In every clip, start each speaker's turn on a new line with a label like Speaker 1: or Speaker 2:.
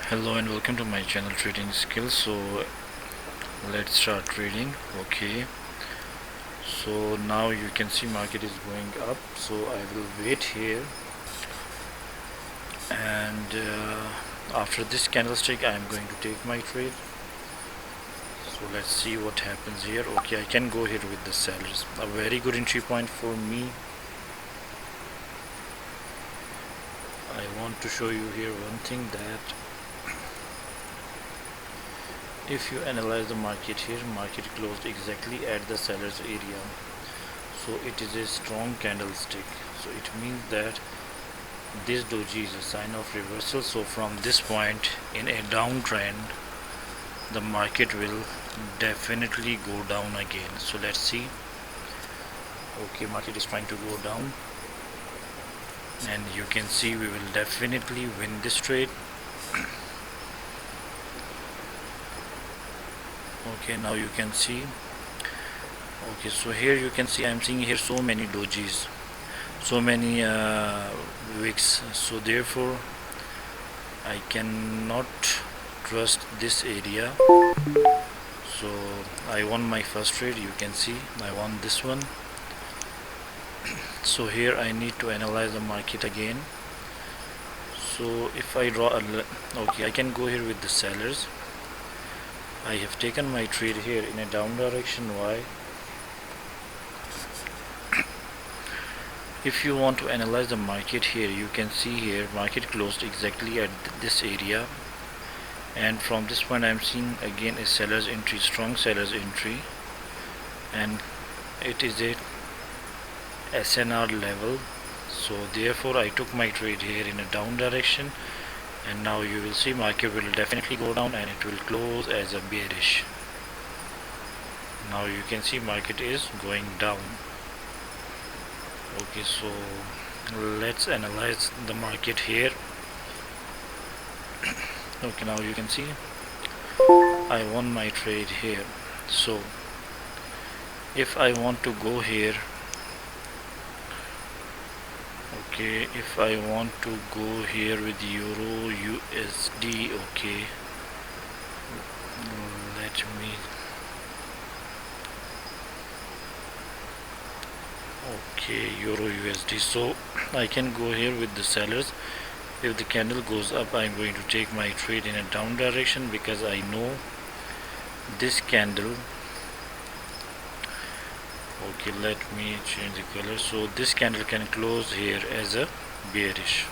Speaker 1: Hello and welcome to my channel Trading Skills. So let's start trading. Okay, so now you can see market is going up, so I will wait here, and after this candlestick I am going to take my trade. So let's see what happens here. Okay, I can go here with the sellers. A very good entry point for me. I want to show you here one thing, that if you analyze the market here, market closed exactly at the seller's area, so it is a strong candlestick. So it means that this doji is a sign of reversal. So from this point in a downtrend, the market will definitely go down again. So let's see. Okay, market is trying to go down, and you can see we will definitely win this trade. Okay, now you can see. Okay, so here you can see I'm seeing here so many dojis, so many wicks, so therefore I cannot trust this area. So I won my first trade. You can see I won this one. So here I need to analyze the market again. So if I draw okay, I can go here with the sellers. I have taken my trade here in a down direction. Why? If you want to analyze the market here, you can see here market closed exactly at this area, and from this point I am seeing again a seller's entry, strong seller's entry, and it is a SNR level. So therefore I took my trade here in a down direction, and now you will see market will definitely go down and it will close as a bearish. Now you can see market is going down. Okay, so let's analyze the market here. Okay, now you can see I won my trade here. So if I want to go here, okay, if I want to go here with euro USD, okay, let me, okay, euro USD. So I can go here with the sellers. If the candle goes up, I'm going to take my trade in a down direction, because I know this candle, okay, let me change the color. So this candle can close here as a bearish.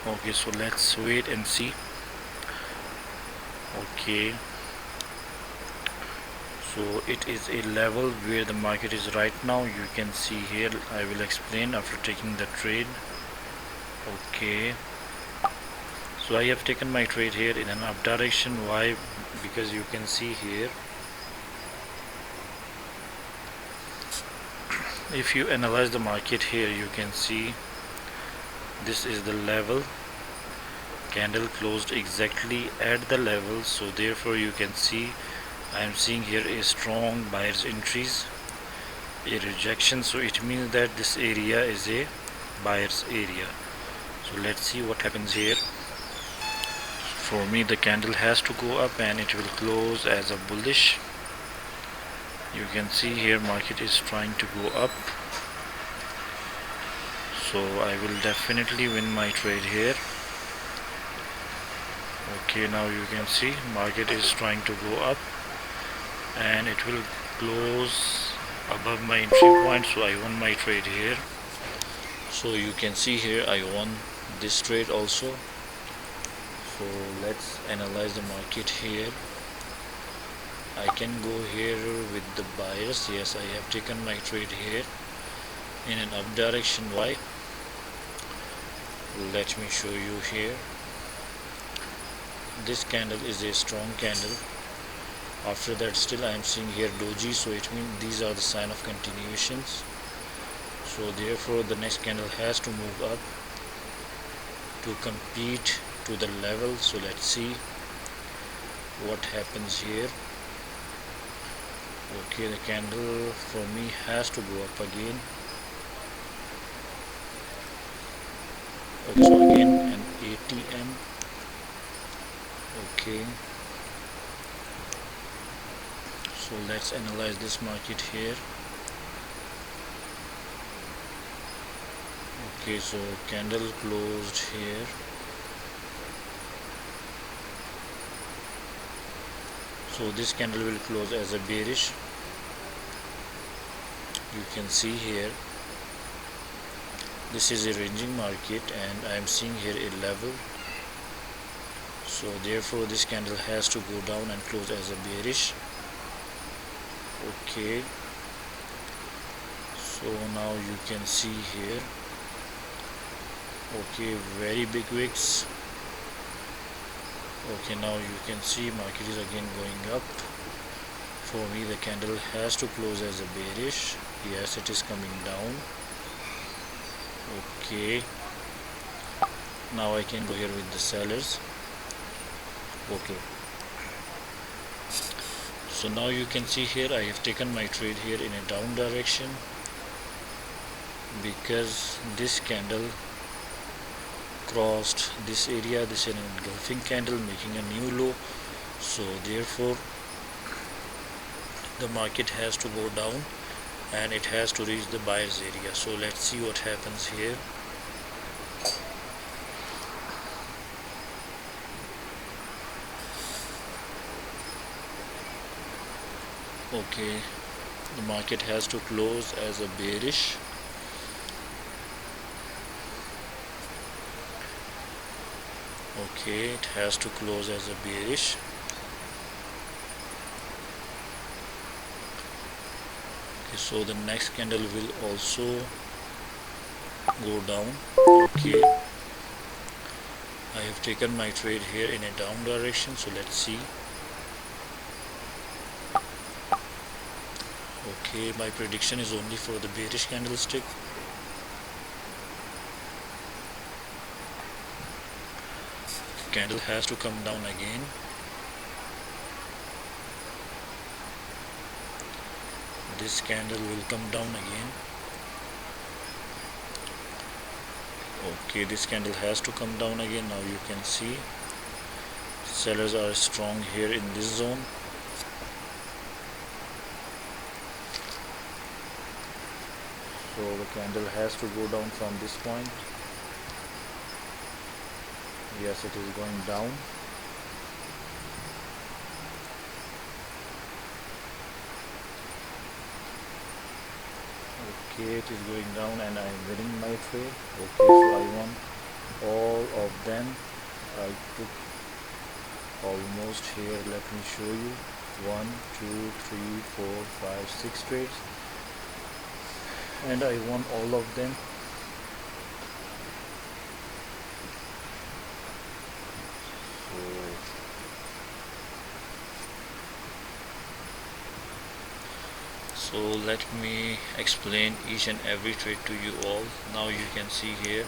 Speaker 1: Okay, so let's wait and see. Okay, so it is a level where the market is right now. You can see here, I will explain after taking the trade. Okay, so I have taken my trade here in an up direction. Why? Because you can see here, if you analyze the market here, you can see this is the level, candle closed exactly at the level. So therefore you can see I am seeing here a strong buyer's entries, a rejection. So it means that this area is a buyer's area. So let's see what happens here. For me, the candle has to go up and it will close as a bullish. You can see here market is trying to go up, so I will definitely win my trade here. Okay, now you can see market is trying to go up and it will close above my entry point, so I won my trade here. So you can see here I won this trade also. So let's analyze the market here. I can go here with the buyers. Yes, I have taken my trade here in an up direction. Why? Let me show you here. This candle is a strong candle. After that, still I am seeing here doji, so it means these are the sign of continuations. So therefore the next candle has to move up to compete to the level. So let's see what happens here. Okay, the candle for me has to go up again. Okay, so again an ATM. Okay, so let's analyze this market here. Okay, so candle closed here. So this candle will close as a bearish. You can see here this is a ranging market and I am seeing here a level, so therefore this candle has to go down and close as a bearish. Okay, so now you can see here, okay, very big wicks. Okay, now you can see market is again going up. For me the candle has to close as a bearish. Yes, it is coming down. Okay, now I can go here with the sellers. Okay, so now you can see here I have taken my trade here in a down direction because this candle crossed this area. This is an engulfing candle making a new low, so therefore the market has to go down and it has to reach the buyer's area. So let's see what happens here. Okay, the market has to close as a bearish. Okay, it has to close as a bearish. Okay, so the next candle will also go down. Okay, I have taken my trade here in a down direction, so let's see. Okay, my prediction is only for the bearish candlestick. Candle has to come down again. This candle will come down again. Okay, this candle has to come down again. Now you can see sellers are strong here in this zone. So the candle has to go down from this point. Yes, it is going down. Okay, it is going down and I am winning my trade. Okay, so I won all of them. I took almost here, let me show you, 1 2 3 4 5 6 trades and I won all of them. So let me explain each and every trade to you all. Now you can see here,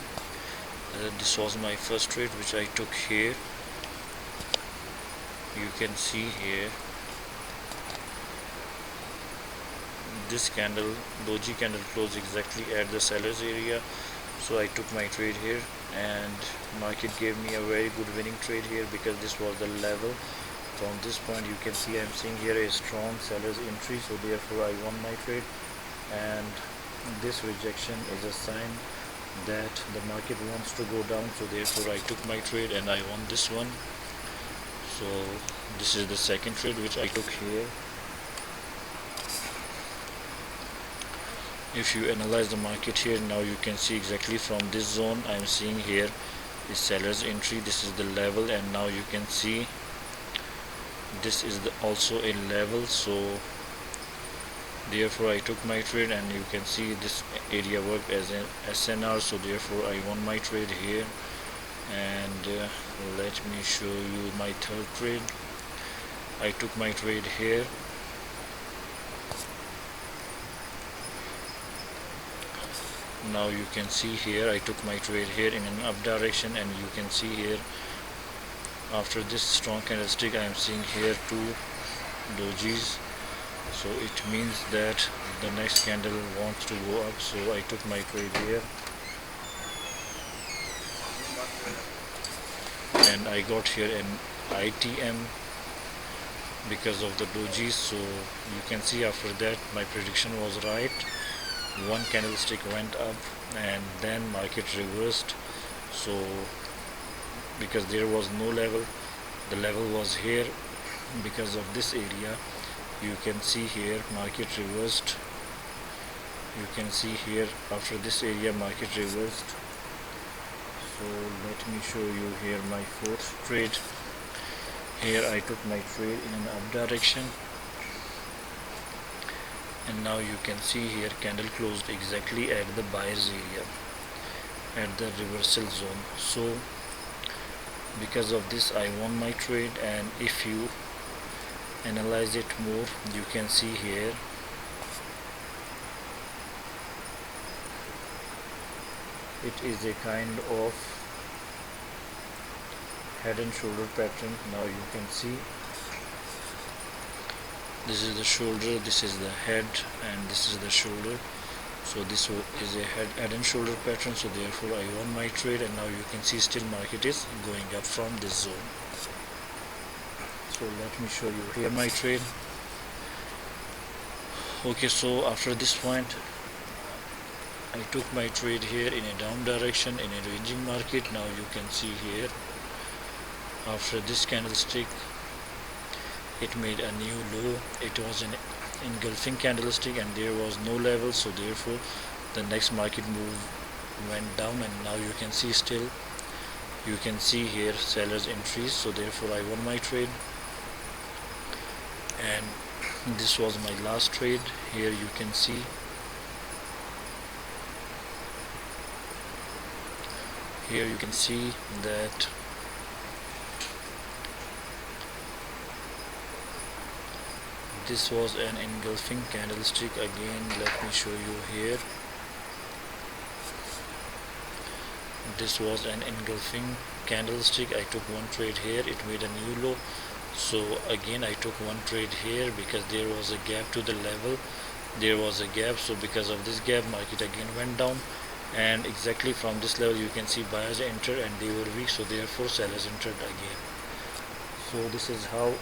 Speaker 1: this was my first trade which I took here. You can see here this candle, doji candle, closed exactly at the seller's area, so I took my trade here and market gave me a very good winning trade here because this was the level. From this point you can see I'm seeing here a strong seller's entry, so therefore I won my trade, and this rejection is a sign that the market wants to go down, so therefore I took my trade and I won this one. So this is the second trade which I took here. If you analyze the market here, now you can see exactly from this zone I'm seeing here is seller's entry. This is the level, and now you can see this is also a level, so therefore I took my trade, and you can see this area worked as an SNR, so therefore I won my trade here. And let me show you my third trade. I took my trade here. Now you can see here I took my trade here in an up direction, and you can see here after this strong candlestick I am seeing here two dojis, so it means that the next candle wants to go up, so I took my trade here. and I got here an ITM because of the doji. So you can see after that my prediction was right. One candlestick went up and then market reversed. So because there was no level, the level was here. Because of this area, you can see here market reversed. You can see here after this area market reversed. So let me show you here my fourth trade. Here I took my trade in an up direction, and now you can see here candle closed exactly at the buyer's area, at the reversal zone. So because of this I won my trade. And if you analyze it more, you can see here it is a kind of head and shoulder pattern. Now you can see this is the shoulder, this is the head, and this is the shoulder. So this is a head and shoulder pattern. So therefore I won my trade, and now you can see still market is going up from this zone. So let me show you here my trade. Okay, so after this point I took my trade here in a down direction in a ranging market. Now you can see here after this candlestick it made a new low. It was an engulfing candlestick and there was no level, so therefore the next market move went down, and now you can see still you can see here sellers entries. So therefore I won my trade, and this was my last trade. Here you can see that this was an engulfing candlestick. Again, let me show you here. This was an engulfing candlestick. I took one trade here, it made a new low. So again I took one trade here because there was a gap to the level. There was a gap, so because of this gap market again went down, and exactly from this level you can see buyers entered and they were weak, so therefore sellers entered again. So this is how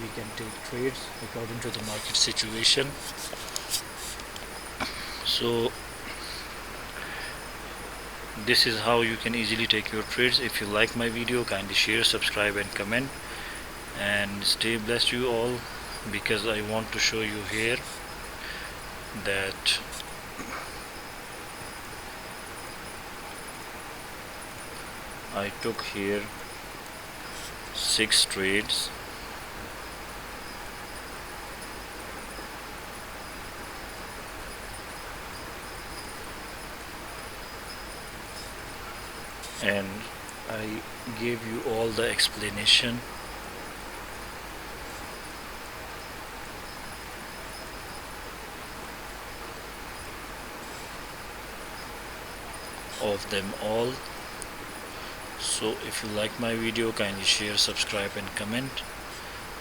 Speaker 1: we can take trades according to the market situation. So this is how you can easily take your trades. If you like my video, kindly share, subscribe and comment, and stay blessed you all, because I want to show you here that I took here 6 trades, and I gave you all the explanation of them all. So if you like my video, kindly share, subscribe and comment.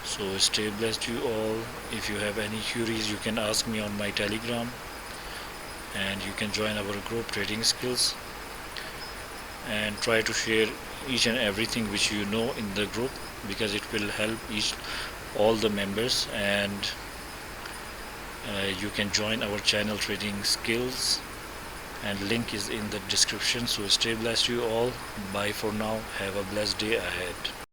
Speaker 1: So stay blessed you all. If you have any queries, you can ask me on my Telegram, and you can join our group Trading Skills, and try to share each and everything which you know in the group, because it will help all the members. And you can join our channel Trading Skills, and link is in the description. So stay blessed you all. Bye for now. Have a blessed day ahead.